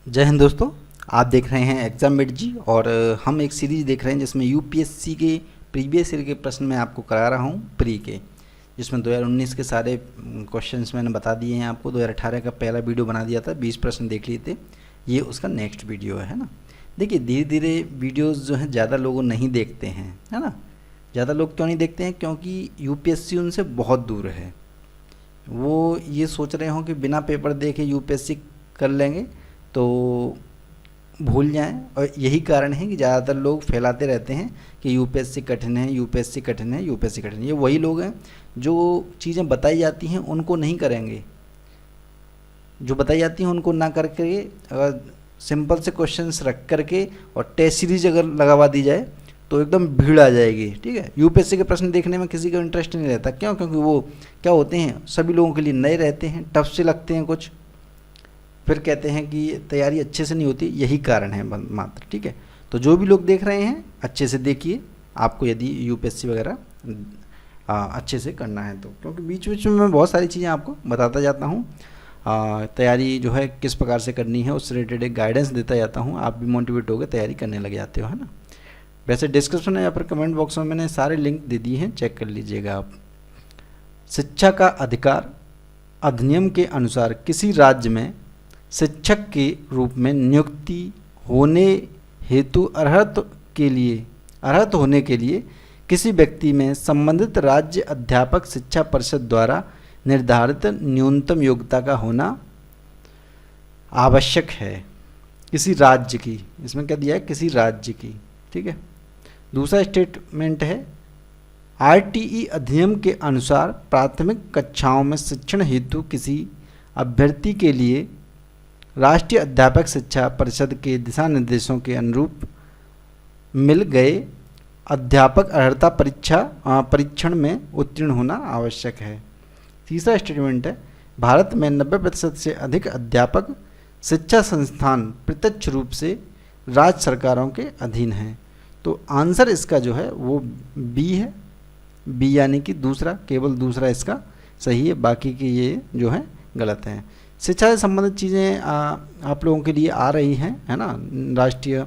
जय हिंद दोस्तों। आप देख रहे हैं एग्जाम मेट जी और हम एक सीरीज देख रहे हैं जिसमें यूपीएससी के प्रीवियस ईयर के प्रश्न मैं आपको करा रहा हूं प्री के, जिसमें 2019 के सारे क्वेश्चंस मैंने बता दिए हैं आपको। 2018 का पहला वीडियो बना दिया था, 20 प्रश्न देख लिए थे। ये उसका नेक्स्ट वीडियो है ना। देखिए धीरे धीरे वीडियोज़ जो हैं ज़्यादा लोग नहीं देखते हैं, है ना। ज़्यादा लोग क्यों नहीं देखते हैं? क्योंकि यूपीएससी उनसे बहुत दूर है। वो ये सोच रहे हों कि बिना पेपर देखे यूपीएससी कर लेंगे तो भूल जाएं, और यही कारण है कि ज़्यादातर लोग फैलाते रहते हैं कि यूपीएससी कठिन है, यूपीएससी कठिन है, यूपीएससी कठिन है। ये वही लोग हैं जो चीज़ें बताई जाती हैं उनको नहीं करेंगे, जो बताई जाती हैं उनको ना करके अगर सिंपल से क्वेश्चंस रख करके और टेस्ट सीरीज अगर लगवा दी जाए तो एकदम भीड़ आ जाएगी। ठीक है, यूपीएससी के प्रश्न देखने में किसी का इंटरेस्ट नहीं रहता। क्यों? क्योंकि वो क्या होते हैं, सभी लोगों के लिए नए रहते हैं, टफ से लगते हैं कुछ, फिर कहते हैं कि तैयारी अच्छे से नहीं होती। यही कारण है मात्र। ठीक है, तो जो भी लोग देख रहे हैं अच्छे से देखिए, आपको यदि यूपीएससी वगैरह अच्छे से करना है तो, क्योंकि बीच बीच में मैं बहुत सारी चीज़ें आपको बताता जाता हूँ। तैयारी जो है किस प्रकार से करनी है उससे रिलेटेड एक गाइडेंस देता जाता हूँ। आप भी मोटिवेट होकर तैयारी करने लग जाते हो, है ना। वैसे डिस्क्रिप्शन में या फिर कमेंट बॉक्स में मैंने सारे लिंक दे दिए हैं, चेक कर लीजिएगा आप। शिक्षा का अधिकार अधिनियम के अनुसार किसी राज्य में शिक्षक के रूप में नियुक्ति होने हेतु अर्हत होने के लिए किसी व्यक्ति में संबंधित राज्य अध्यापक शिक्षा परिषद द्वारा निर्धारित न्यूनतम योग्यता का होना आवश्यक है। किसी राज्य की, इसमें क्या दिया है, किसी राज्य की। ठीक है, दूसरा स्टेटमेंट है आरटीई अधिनियम के अनुसार प्राथमिक कक्षाओं में शिक्षण हेतु किसी अभ्यर्थी के लिए राष्ट्रीय अध्यापक शिक्षा परिषद के दिशा निर्देशों के अनुरूप मिल गए अध्यापक अर्हता परीक्षण में उत्तीर्ण होना आवश्यक है। तीसरा स्टेटमेंट है भारत में 90% से अधिक अध्यापक शिक्षा संस्थान प्रत्यक्ष रूप से राज्य सरकारों के अधीन हैं। तो आंसर इसका जो है वो बी है, बी यानी कि दूसरा, केवल दूसरा इसका सही है, बाकी के ये जो है गलत हैं। शिक्षा से संबंधित चीज़ें आप लोगों के लिए आ रही हैं, है ना। राष्ट्रीय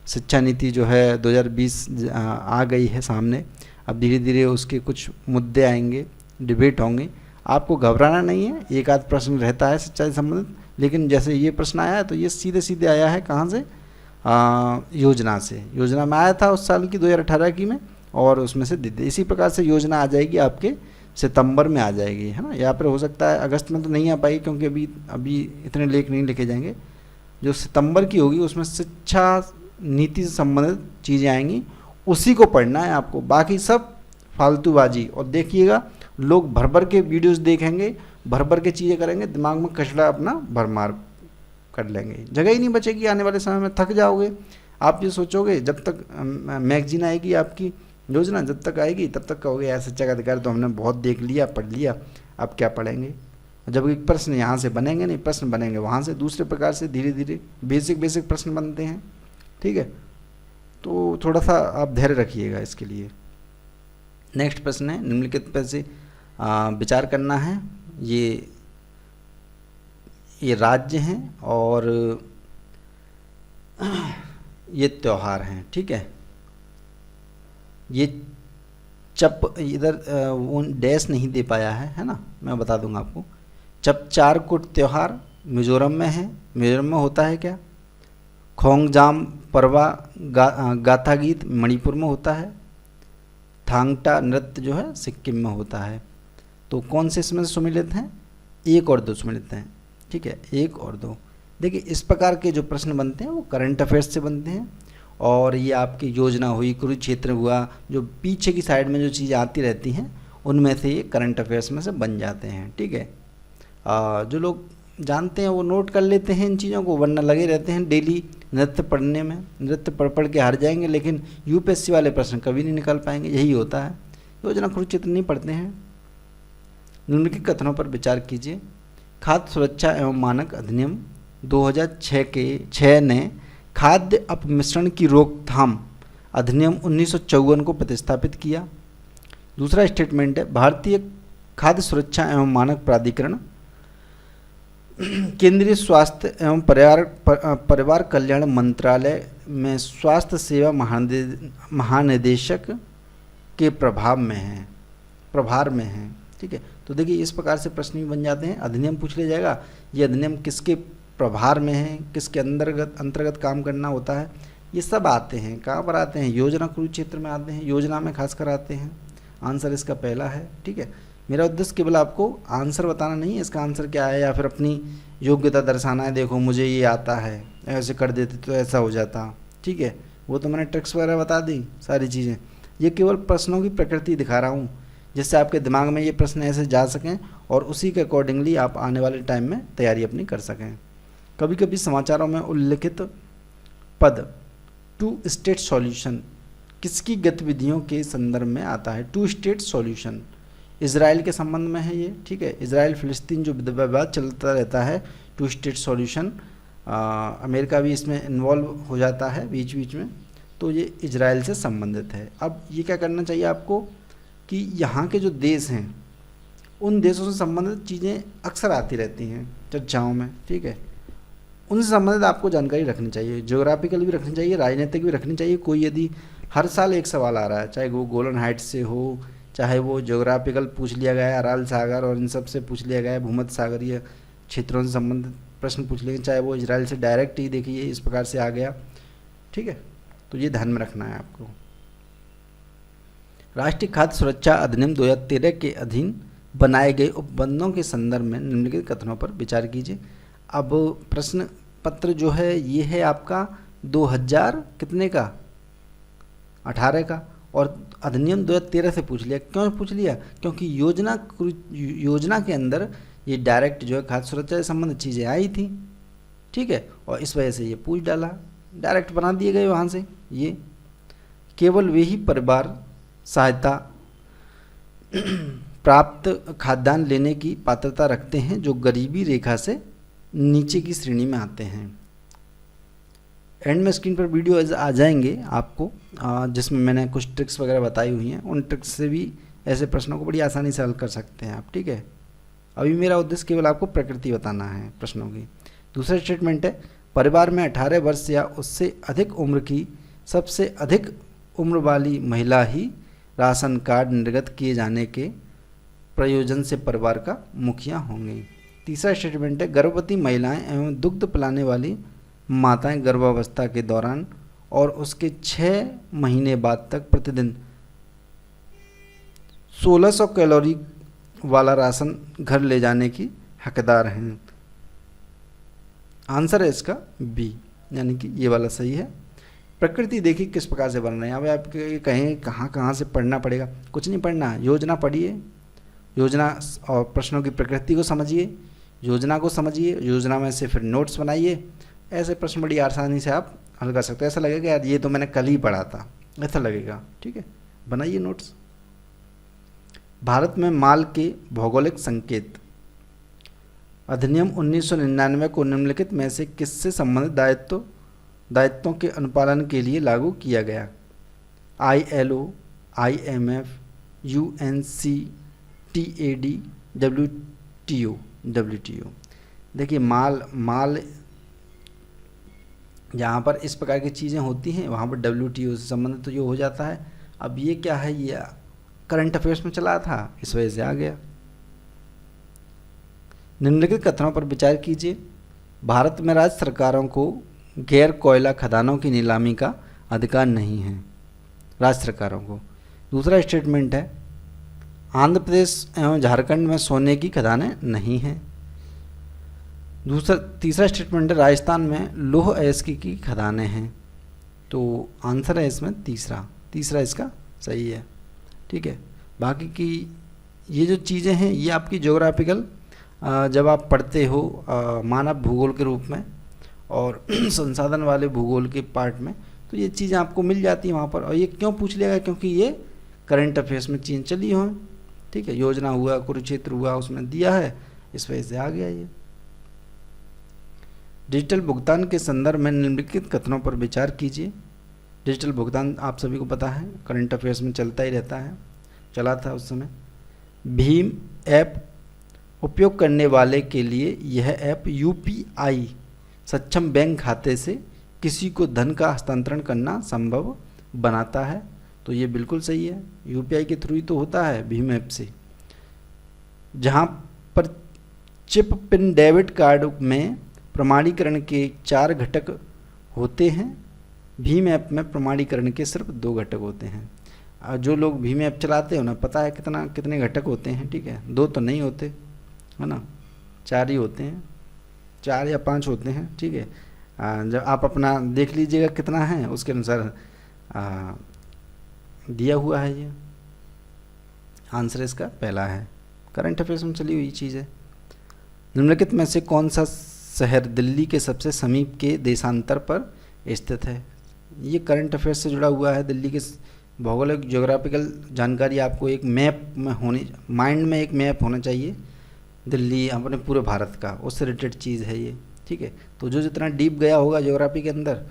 शिक्षा नीति जो है 2020 आ गई है सामने। अब धीरे धीरे उसके कुछ मुद्दे आएंगे, डिबेट होंगे। आपको घबराना नहीं है, एक आध प्रश्न रहता है शिक्षा से संबंधित, लेकिन जैसे ये प्रश्न आया है तो ये सीधे सीधे आया है कहाँ से, योजना से। योजना में आया था उस साल की 2018 की में, और उसमें से इसी प्रकार से योजना आ जाएगी आपके सितंबर में आ जाएगी, है ना। या फिर हो सकता है अगस्त में तो नहीं आ पाएगी, क्योंकि अभी इतने लेख नहीं लिखे जाएंगे। जो सितंबर की होगी उसमें शिक्षा नीति से संबंधित चीज़ें आएंगी, उसी को पढ़ना है आपको, बाकी सब फालतूबाजी। और देखिएगा लोग भर भर के वीडियोस देखेंगे, भर भर के चीज़ें करेंगे, दिमाग में कचड़ा अपना भरमार कर लेंगे, जगह ही नहीं बचेगी। आने वाले समय में थक जाओगे। आप ये सोचोगे जब तक मैगजीन आएगी आपकी योजना, जब तक आएगी तब तक कहोगे यार शिक्षा का अधिकार तो हमने बहुत देख लिया, पढ़ लिया, अब क्या पढ़ेंगे। जब एक प्रश्न यहाँ से बनेंगे नहीं, प्रश्न बनेंगे वहाँ से, दूसरे प्रकार से धीरे धीरे बेसिक प्रश्न बनते हैं। ठीक है, तो थोड़ा सा आप धैर्य रखिएगा इसके लिए। नेक्स्ट प्रश्न है निम्नलिखित पर से विचार करना है। ये राज्य हैं और ये त्यौहार हैं। ठीक है, ये इधर वो डैश नहीं दे पाया है ना, मैं बता दूंगा आपको। चपचारकुट त्यौहार मिजोरम में है। मिजोरम में होता है क्या? खोंगजाम परवा गाथा गीत मणिपुर में होता है। थांगटा नृत्य जो है सिक्किम में होता है। तो कौन से इसमें सुमिलित हैं? 1 और 2 सुमिलित हैं। ठीक है, 1 और 2। देखिए इस प्रकार के जो प्रश्न बनते हैं वो करंट अफेयर्स से बनते हैं, और ये आपकी योजना हुई, कुरुक्षेत्र हुआ, जो पीछे की साइड में जो चीज़ें आती रहती हैं उनमें से ये करंट अफेयर्स में से बन जाते हैं। ठीक है, जो लोग जानते हैं वो नोट कर लेते हैं इन चीज़ों को, वरना लगे रहते हैं डेली नृत्य पढ़ने में। नृत्य पढ़ के हार जाएंगे, लेकिन यूपीएससी वाले प्रश्न कभी नहीं निकाल पाएंगे। यही होता है, योजना कुरुक्षेत्र नहीं पढ़ते हैं। निम्नलिखित कथनों पर विचार कीजिए। खाद्य सुरक्षा एवं मानक अधिनियम 2006 ने खाद्य अपमिश्रण की रोकथाम अधिनियम 1954 को प्रतिस्थापित किया। दूसरा स्टेटमेंट है भारतीय खाद्य सुरक्षा एवं मानक प्राधिकरण केंद्रीय स्वास्थ्य एवं परिवार कल्याण मंत्रालय में स्वास्थ्य सेवा महानिदेशक के प्रभार में है। ठीक है, तो देखिए इस प्रकार से प्रश्न भी बन जाते हैं। अधिनियम पूछ लिया जाएगा, ये अधिनियम किसके प्रभार में है, किसके अंतर्गत काम करना होता है, ये सब आते हैं। कहाँ पर आते हैं? योजना कुरुक्षेत्र में आते हैं, योजना में खासकर आते हैं। आंसर इसका पहला है। ठीक है, मेरा उद्देश्य केवल आपको आंसर बताना नहीं है, इसका आंसर क्या है या फिर अपनी योग्यता दर्शाना है। देखो मुझे ये आता है, ऐसे कर देते तो ऐसा हो जाता। ठीक है, वो तो मैंने ट्रिक्स वगैरह बता दी सारी चीज़ें। ये केवल प्रश्नों की प्रकृति दिखा रहा हूँ, जिससे आपके दिमाग में ये प्रश्न ऐसे जा सकें और उसी के अकॉर्डिंगली आप आने वाले टाइम में तैयारी अपनी कर सकें। कभी कभी समाचारों में उल्लिखित पद टू स्टेट सॉल्यूशन किसकी गतिविधियों के संदर्भ में आता है? टू स्टेट सॉल्यूशन इजराइल के संबंध में है ये। ठीक है, इजराइल फिलिस्तीन जो विवाद चलता रहता है, टू स्टेट सॉल्यूशन, अमेरिका भी इसमें इन्वॉल्व हो जाता है बीच बीच में, तो ये इजराइल से संबंधित है। अब ये क्या करना चाहिए आपको कि यहाँ के जो देश हैं उन देशों से संबंधित चीज़ें अक्सर आती रहती हैं चर्चाओं में। ठीक है, उनसे संबंधित आपको जानकारी रखनी चाहिए, ज्योग्राफिकल भी रखनी चाहिए, राजनीतिक भी रखनी चाहिए। कोई यदि हर साल एक सवाल आ रहा है, चाहे वो गोलन हाइट्स से हो, चाहे वो ज्योग्राफिकल पूछ लिया गया है अराल सागर और इन सब से पूछ लिया गया है, भूमध्य सागरीय क्षेत्रों से संबंधित प्रश्न पूछ लिए, चाहे वो इजराइल से डायरेक्ट ही देखिए इस प्रकार से आ गया। ठीक है, तो ये ध्यान में रखना है आपको। राष्ट्रीय खाद्य सुरक्षा अधिनियम 2013 के अधीन बनाए गए उपबंधों के संदर्भ में निम्नलिखित कथनों पर विचार कीजिए। अब प्रश्न पत्र जो है ये है आपका 2000 कितने का, 18 का, और अधिनियम 2013 से पूछ लिया। क्यों पूछ लिया? क्योंकि योजना के अंदर ये डायरेक्ट जो है खाद्य सुरक्षा से संबंधित चीज़ें आई थी। ठीक है, और इस वजह से ये पूछ डाला, डायरेक्ट बना दिए गए वहाँ से। ये केवल वे ही परिवार सहायता प्राप्त खाद्यान्न लेने की पात्रता रखते हैं जो गरीबी रेखा से नीचे की श्रेणी में आते हैं। एंड में स्क्रीन पर वीडियो आ जाएंगे आपको, जिसमें मैंने कुछ ट्रिक्स वगैरह बताई हुई हैं। उन ट्रिक्स से भी ऐसे प्रश्नों को बड़ी आसानी से हल कर सकते हैं आप। ठीक है, अभी मेरा उद्देश्य केवल आपको प्रकृति बताना है प्रश्नों की। दूसरा स्टेटमेंट है, परिवार में 18 वर्ष या उससे अधिक उम्र की सबसे अधिक उम्र वाली महिला ही राशन कार्ड निर्गत किए जाने के प्रयोजन से परिवार का मुखिया होंगे। तीसरा स्टेटमेंट है, गर्भवती महिलाएं एवं दुग्ध पिलाने वाली माताएं गर्भावस्था के दौरान और उसके 6 महीने बाद तक प्रतिदिन 1600 कैलोरी वाला राशन घर ले जाने की हकदार हैं। आंसर है इसका बी, यानी कि ये वाला सही है। प्रकृति देखिए किस प्रकार से बन रहे हैं। अब आप कहें कहाँ से पढ़ना पड़ेगा, कुछ नहीं पढ़ना, योजना पढ़िए, योजना और प्रश्नों की प्रकृति को समझिए, योजना को समझिए, योजना में से फिर नोट्स बनाइए। ऐसे प्रश्न बड़ी आसानी से आप हल कर सकते हैं। ऐसा लगेगा यार ये तो मैंने कल ही पढ़ा था, ऐसा लगेगा। ठीक है, बनाइए नोट्स। भारत में माल के भौगोलिक संकेत अधिनियम 1999 को निम्नलिखित में से किससे संबंधित दायित्वों के अनुपालन के लिए लागू किया गया? ILO, IMF, UNCTAD, WTO। देखिए माल जहाँ पर इस प्रकार की चीज़ें होती हैं वहाँ पर WTO से संबंधित तो ये हो जाता है। अब ये क्या है, ये करंट अफेयर्स में चला था, इस वजह से आ गया। निम्नलिखित कथनों पर विचार कीजिए। भारत में राज्य सरकारों को गैर कोयला खदानों की नीलामी का अधिकार नहीं है, राज्य सरकारों को। दूसरा स्टेटमेंट है, आंध्र प्रदेश एवं झारखंड में सोने की खदानें नहीं हैं। तीसरा स्टेटमेंट है, राजस्थान में लौह अयस्क की खदानें हैं। तो आंसर है इसमें तीसरा इसका सही है। ठीक है, बाकी की ये जो चीज़ें हैं ये आपकी ज्योग्राफिकल जब आप पढ़ते हो मानव भूगोल के रूप में और संसाधन वाले भूगोल के पार्ट में, तो ये चीज़ें आपको मिल जाती हैं वहाँ पर। और ये क्यों पूछ लिया गया? क्योंकि ये करंट अफेयर्स में चीज़ चली हो। ठीक है, योजना हुआ, कुरुक्षेत्र हुआ, उसमें दिया है, इस वजह से आ गया ये। डिजिटल भुगतान के संदर्भ में निम्नलिखित कथनों पर विचार कीजिए। डिजिटल भुगतान आप सभी को पता है, करंट अफेयर्स में चलता ही रहता है, चला था उस समय। भीम ऐप उपयोग करने वाले के लिए यह ऐप यूपीआई सक्षम बैंक खाते से किसी को धन का हस्तांतरण करना संभव बनाता है। तो ये बिल्कुल सही है, यूपीआई के थ्रू ही तो होता है भीम ऐप से। जहाँ पर चिप पिन डेबिट कार्ड में प्रमाणीकरण के 4 घटक होते हैं, भीम ऐप में प्रमाणीकरण के सिर्फ 2 घटक होते हैं। जो लोग भीम ऐप चलाते हैं उन्हें पता है कितने घटक होते हैं, ठीक है, 2 तो नहीं होते, है ना, 4 ही होते हैं, 4 या 5 होते हैं, ठीक है। जब आप अपना देख लीजिएगा कितना है, उसके अनुसार दिया हुआ है। ये आंसर इसका पहला है, करंट अफेयर्स में चली हुई चीज़ है। निम्नलिखित में से कौन सा शहर दिल्ली के सबसे समीप के देशांतर पर स्थित है? ये करंट अफेयर्स से जुड़ा हुआ है। दिल्ली के भौगोलिक ज्योग्राफिकल जानकारी आपको एक मैप में होनी, माइंड में एक मैप होना चाहिए दिल्ली अपने पूरे भारत का, उससे रिलेटेड चीज़ है ये, ठीक है। तो जो जितना डीप गया होगा ज्योग्राफी के अंदर,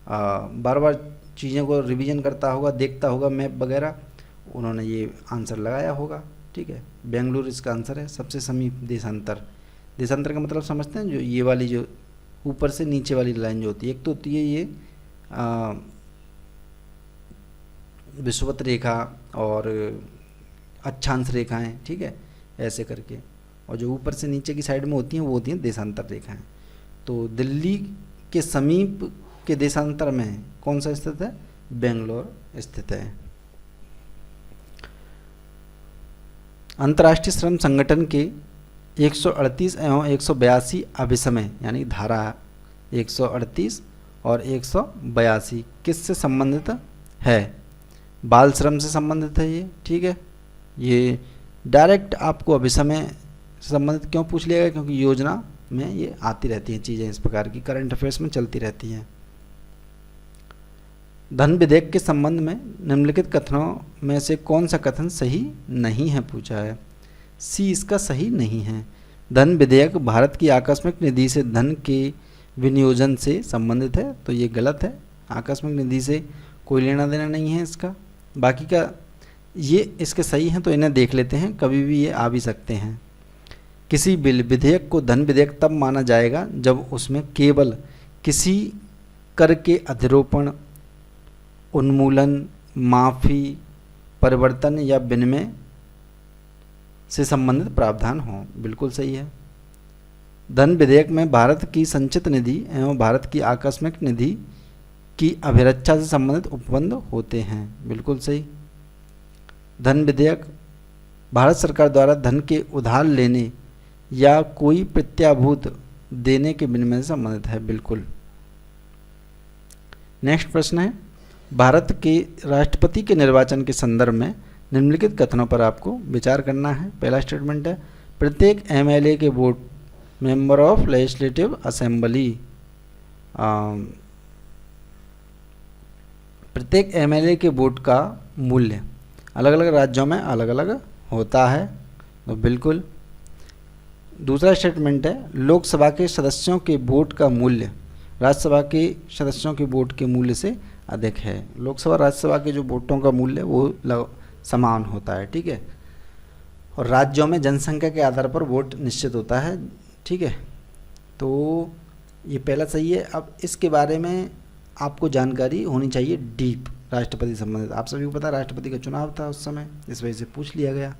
बार बार चीज़ों को रिवीजन करता होगा, देखता होगा मैप वगैरह, उन्होंने ये आंसर लगाया होगा, ठीक है। बेंगलुरु इसका आंसर है, सबसे समीप देशांतर। देशांतर का मतलब समझते हैं, जो ये वाली जो ऊपर से नीचे वाली लाइन जो होती है, एक तो होती है ये विषुवत रेखा और अक्षांश रेखाएं, ठीक है, ऐसे करके, और जो ऊपर से नीचे की साइड में होती हैं वो होती हैं देशांतर रेखाएं। तो दिल्ली के समीप के देशांतर में कौन सा स्थित है? बेंगलोर स्थित है। अंतर्राष्ट्रीय श्रम संगठन के 138 एवं 182 अभिसमय यानी धारा 138 और 182 किससे संबंधित है? बाल श्रम से संबंधित है ये, ठीक है। ये डायरेक्ट आपको अभिसमय से संबंधित क्यों पूछ लिया गया? क्योंकि योजना में ये आती रहती हैं चीज़ें, इस प्रकार की करंट अफेयर्स में चलती रहती हैं। धन विधेयक के संबंध में निम्नलिखित कथनों में से कौन सा कथन सही नहीं है पूछा है। सी इसका सही नहीं है। धन विधेयक भारत की आकस्मिक निधि से धन के विनियोजन से संबंधित है, तो ये गलत है। आकस्मिक निधि से कोई लेना देना नहीं है इसका। बाकी का ये इसके सही हैं, तो इन्हें देख लेते हैं, कभी भी ये आ भी सकते हैं। किसी बिल विधेयक को धन विधेयक तब माना जाएगा जब उसमें केवल किसी कर के अधिरोपण, उन्मूलन, माफ़ी, परिवर्तन या विनिमय से संबंधित प्रावधान हो। बिल्कुल सही है। धन विधेयक में भारत की संचित निधि एवं भारत की आकस्मिक निधि की अभिरक्षा से संबंधित उपबंध होते हैं। बिल्कुल सही। धन विधेयक भारत सरकार द्वारा धन के उधार लेने या कोई प्रत्याभूत देने के विनिमय से संबंधित है। बिल्कुल। नेक्स्ट प्रश्न है, भारत के राष्ट्रपति के निर्वाचन के संदर्भ में निम्नलिखित कथनों पर आपको विचार करना है। पहला स्टेटमेंट है, प्रत्येक एमएलए के vote member of legislative assembly, प्रत्येक एमएलए के वोट का मूल्य अलग अलग राज्यों में अलग अलग होता है, तो बिल्कुल। दूसरा स्टेटमेंट है, लोकसभा के सदस्यों के वोट का मूल्य राज्यसभा के सदस्यों के वोट के मूल्य से अधिक है। लोकसभा राज्यसभा के जो वोटों का मूल्य वो समान होता है, ठीक है। और राज्यों में जनसंख्या के आधार पर वोट निश्चित होता है, ठीक है। तो ये पहला सही है। अब इसके बारे में आपको जानकारी होनी चाहिए डीप, राष्ट्रपति संबंधित। आप सभी को पता है राष्ट्रपति का चुनाव था उस समय, इस वजह से पूछ लिया गया।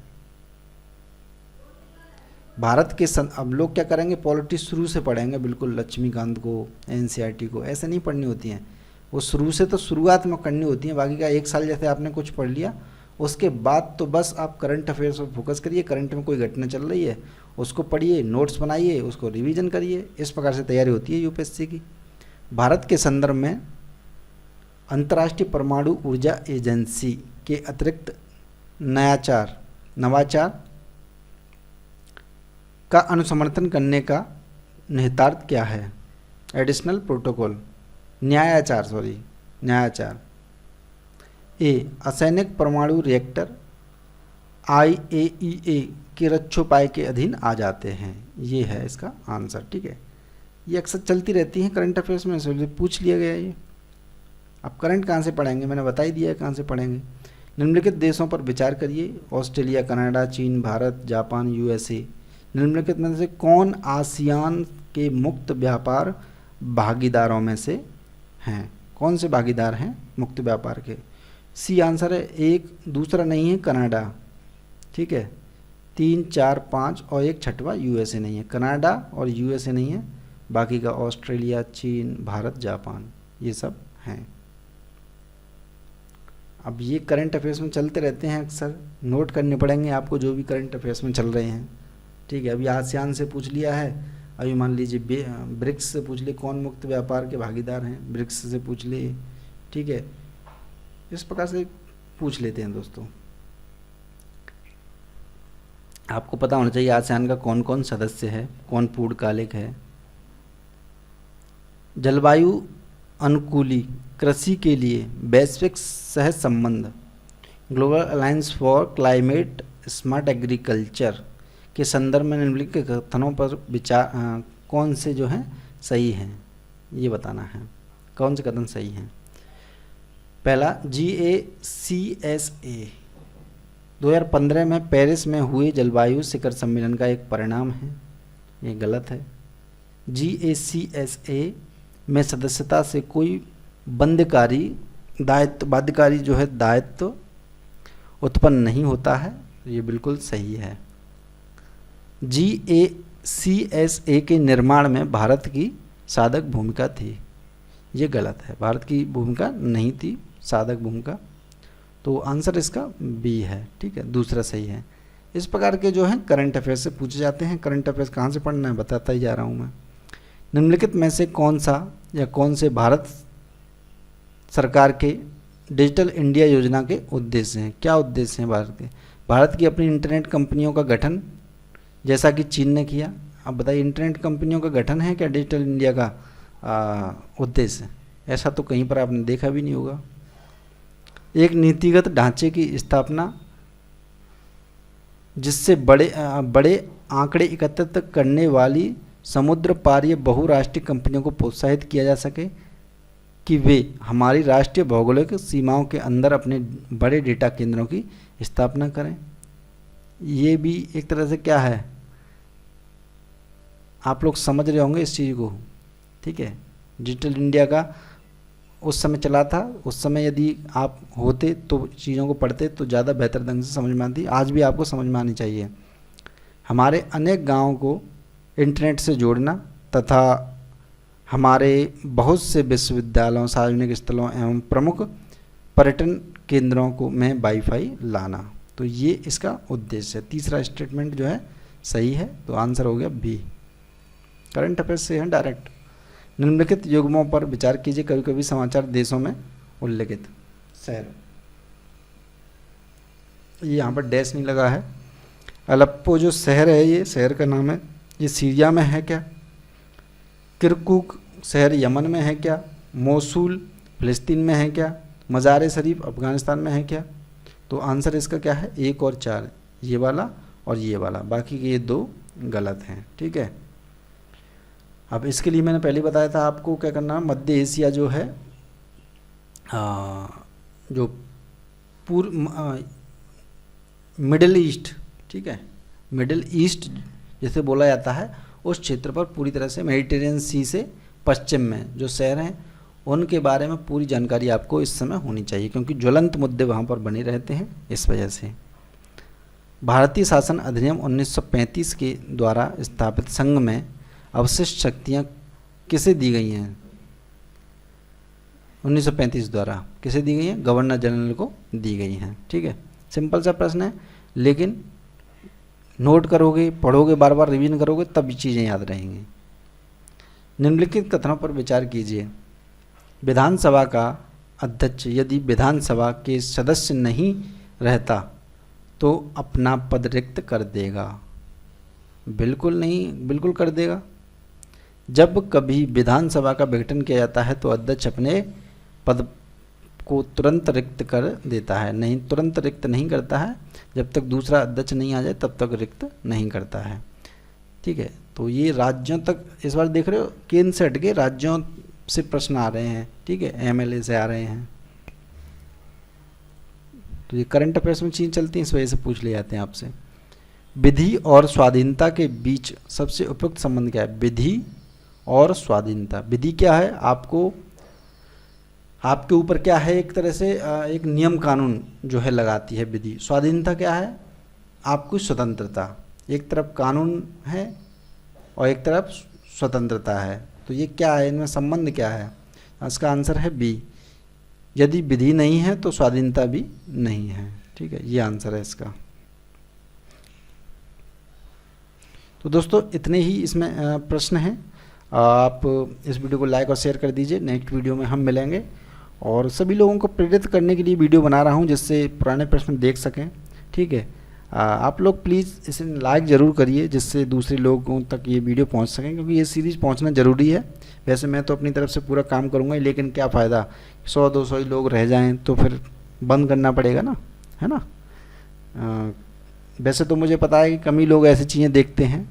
भारत के अब लोग क्या करेंगे, पॉलिटिक्स शुरू से पढ़ेंगे, बिल्कुल लक्ष्मीकांत को, एनसीईआरटी को, ऐसे नहीं पढ़नी होती हैं वो, शुरू से तो शुरुआत में करनी होती है। बाकी का 1 साल जैसे आपने कुछ पढ़ लिया, उसके बाद तो बस आप करंट अफेयर्स पर फोकस करिए। करंट में कोई घटना चल रही है उसको पढ़िए, नोट्स बनाइए, उसको रिवीजन करिए। इस प्रकार से तैयारी होती है यूपीएससी की। भारत के संदर्भ में अंतर्राष्ट्रीय परमाणु ऊर्जा एजेंसी के अतिरिक्त नवाचार का अनुसमर्थन करने का निहितार्थ क्या है? Additional protocol, न्यायाचार। ए, असैनिक परमाणु रिएक्टर IAEA के रक्षोपाय के अधीन आ जाते हैं। ये है इसका आंसर, ठीक है। ये अक्सर चलती रहती हैं करंट अफेयर्स में, इसलिए पूछ लिया गया ये। अब करंट कहाँ से पढ़ेंगे, मैंने बता ही दिया है कहाँ से पढ़ेंगे। निम्नलिखित देशों पर विचार करिए, ऑस्ट्रेलिया, कनाडा, चीन, भारत, जापान, USA। निम्नलिखित में से कौन आसियान के मुक्त व्यापार भागीदारों में से हैं? कौन से भागीदार हैं मुक्त व्यापार के? सी आंसर है, एक दूसरा नहीं है कनाडा, ठीक है, 3, 4, 5 और एक छठवा यूएसए नहीं है। कनाडा और यूएसए नहीं है, बाकी का ऑस्ट्रेलिया, चीन, भारत, जापान, ये सब हैं। अब ये करंट अफेयर्स में चलते रहते हैं, अक्सर नोट करने पड़ेंगे आपको जो भी करंट अफेयर्स में चल रहे हैं, ठीक है। अभी आसियान से पूछ लिया है, अभी मान लीजिए ब्रिक्स से पूछ लिए कौन मुक्त व्यापार के भागीदार हैं, ब्रिक्स से पूछ लिए, ठीक है। इस प्रकार से पूछ लेते हैं दोस्तों। आपको पता होना चाहिए आसियान का कौन कौन सदस्य है, कौन पूर्णकालिक है। जलवायु अनुकूली कृषि के लिए वैश्विक सह संबंध, global alliance for climate smart agriculture के संदर्भ में निम्नलिखित कथनों पर विचार कौन से जो हैं सही हैं, ये बताना है, कौन से कथन सही हैं। पहला, GACSA 2015 में पेरिस में हुए जलवायु शिखर सम्मेलन का एक परिणाम है, ये गलत है। GACSA में सदस्यता से कोई बाध्यकारी जो है दायित्व उत्पन्न नहीं होता है, ये बिल्कुल सही है। GACSA के निर्माण में भारत की साधक भूमिका थी, ये गलत है, भारत की भूमिका नहीं थी, साधक भूमिका, तो आंसर इसका बी है, ठीक है, दूसरा सही है। इस प्रकार के जो हैं करंट अफेयर्स से पूछे जाते हैं। करंट अफेयर्स कहाँ से पढ़ना है बताता ही जा रहा हूँ मैं। निम्नलिखित में से कौन सा या कौन से भारत सरकार के डिजिटल इंडिया योजना के उद्देश्य हैं? क्या उद्देश्य हैं भारत के? भारत की अपनी इंटरनेट कंपनियों का गठन, जैसा कि चीन ने किया। अब बताइए, इंटरनेट कंपनियों का गठन है क्या डिजिटल इंडिया का उद्देश्य? ऐसा तो कहीं पर आपने देखा भी नहीं होगा। एक नीतिगत ढांचे की स्थापना जिससे बड़े आंकड़े एकत्रित करने वाली समुद्र पारीय बहुराष्ट्रीय कंपनियों को प्रोत्साहित किया जा सके कि वे हमारी राष्ट्रीय भौगोलिक सीमाओं के अंदर अपने बड़े डेटा केंद्रों की स्थापना करें। ये भी एक तरह से क्या है, आप लोग समझ रहे होंगे इस चीज़ को, ठीक है। डिजिटल इंडिया का उस समय चला था, उस समय यदि आप होते तो चीज़ों को पढ़ते तो ज़्यादा बेहतर ढंग से समझ में आती। आज भी आपको समझ में आनी चाहिए। हमारे अनेक गांवों को इंटरनेट से जोड़ना तथा हमारे बहुत से विश्वविद्यालयों, सार्वजनिक स्थलों एवं प्रमुख पर्यटन केंद्रों को में वाईफाई लाना, तो ये इसका उद्देश्य है। तीसरा स्टेटमेंट जो है सही है, तो आंसर हो गया बी। करंट अफेयर्स से है डायरेक्ट। निम्नलिखित युग्मों पर विचार कीजिए। कभी कभी समाचार देशों में उल्लेखित शहर, ये यहाँ पर डैश नहीं लगा है। अलेप्पो जो शहर है, ये शहर का नाम है, ये सीरिया में है क्या? किरकुक शहर यमन में है क्या? मोसूल फ़िलिस्तीन में है क्या? मज़ार शरीफ अफ़गानिस्तान में है क्या? तो आंसर इसका क्या है? 1 और 4, ये वाला और ये वाला, बाकी के ये 2 गलत हैं, ठीक है। अब इसके लिए मैंने पहले बताया था आपको क्या करना। मध्य एशिया जो है, जो मिडिल ईस्ट, ठीक है, मिडिल ईस्ट जैसे बोला जाता है, उस क्षेत्र पर पूरी तरह से मेडिटेरियन सी से पश्चिम में जो शहर हैं उनके बारे में पूरी जानकारी आपको इस समय होनी चाहिए, क्योंकि ज्वलंत मुद्दे वहाँ पर बने रहते हैं। इस वजह से भारतीय शासन अधिनियम 1935 के द्वारा स्थापित संघ में अवशिष्ट शक्तियाँ किसे दी गई हैं? 1935 द्वारा किसे दी गई हैं? गवर्नर जनरल को दी गई हैं, ठीक है। सिंपल सा प्रश्न है, लेकिन नोट करोगे, पढ़ोगे, बार बार रिवीजन करोगे, तब चीज़ें याद रहेंगी। निम्नलिखित कथनों पर विचार कीजिए। विधानसभा का अध्यक्ष यदि विधानसभा के सदस्य नहीं रहता तो अपना पद रिक्त कर देगा। बिल्कुल नहीं, बिल्कुल कर देगा। जब कभी विधानसभा का विघटन किया जाता है तो अध्यक्ष अपने पद को तुरंत रिक्त कर देता है, नहीं, तुरंत रिक्त नहीं करता है। जब तक दूसरा अध्यक्ष नहीं आ जाए तब तक रिक्त नहीं करता है, ठीक है। तो ये राज्यों तक, इस बार देख रहे हो केंद्र से हट के राज्यों से प्रश्न आ रहे हैं, ठीक है, एमएलए से आ रहे हैं। तो ये करंट अफेयर्स में चीज़ चलती है, इस वजह से पूछ ले जाते हैं आपसे। विधि और स्वाधीनता के बीच सबसे उपयुक्त संबंध क्या है? विधि और स्वाधीनता। विधि क्या है? आपको आपके ऊपर क्या है, एक तरह से एक नियम कानून जो है लगाती है विधि। स्वाधीनता क्या है? आपकी स्वतंत्रता। एक तरफ कानून है और एक तरफ स्वतंत्रता है, तो ये क्या है, इनमें संबंध क्या है? इसका आंसर है बी। यदि विधि नहीं है तो स्वाधीनता भी नहीं है। ठीक है, ये आंसर है इसका। तो दोस्तों इतने ही इसमें प्रश्न हैं। आप इस वीडियो को लाइक और शेयर कर दीजिए। नेक्स्ट वीडियो में हम मिलेंगे, और सभी लोगों को प्रेरित करने के लिए वीडियो बना रहा हूं जिससे पुराने प्रश्न देख सकें। ठीक है, आप लोग प्लीज़ इसे लाइक ज़रूर करिए जिससे दूसरे लोगों तक ये वीडियो पहुंच सकें, क्योंकि ये सीरीज़ पहुंचना ज़रूरी है। वैसे मैं तो अपनी तरफ से पूरा काम करूंगा, लेकिन क्या फ़ायदा 100-200 ही लोग रह जाएं तो फिर बंद करना पड़ेगा ना, है ना। वैसे तो मुझे पता है कि कम ही लोग ऐसी चीज़ें देखते हैं,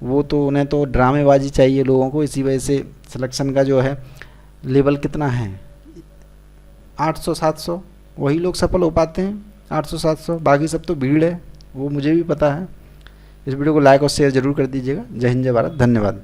वो तो उन्हें तो ड्रामेबाजी चाहिए लोगों को। इसी वजह से सिलेक्शन का जो है लेवल कितना है, 800-700, वही लोग सफल हो पाते हैं, 800-700। बाकी सब तो भीड़ है, वो मुझे भी पता है। इस वीडियो को लाइक और शेयर ज़रूर कर दीजिएगा। जय हिंद, जय भारत, धन्यवाद।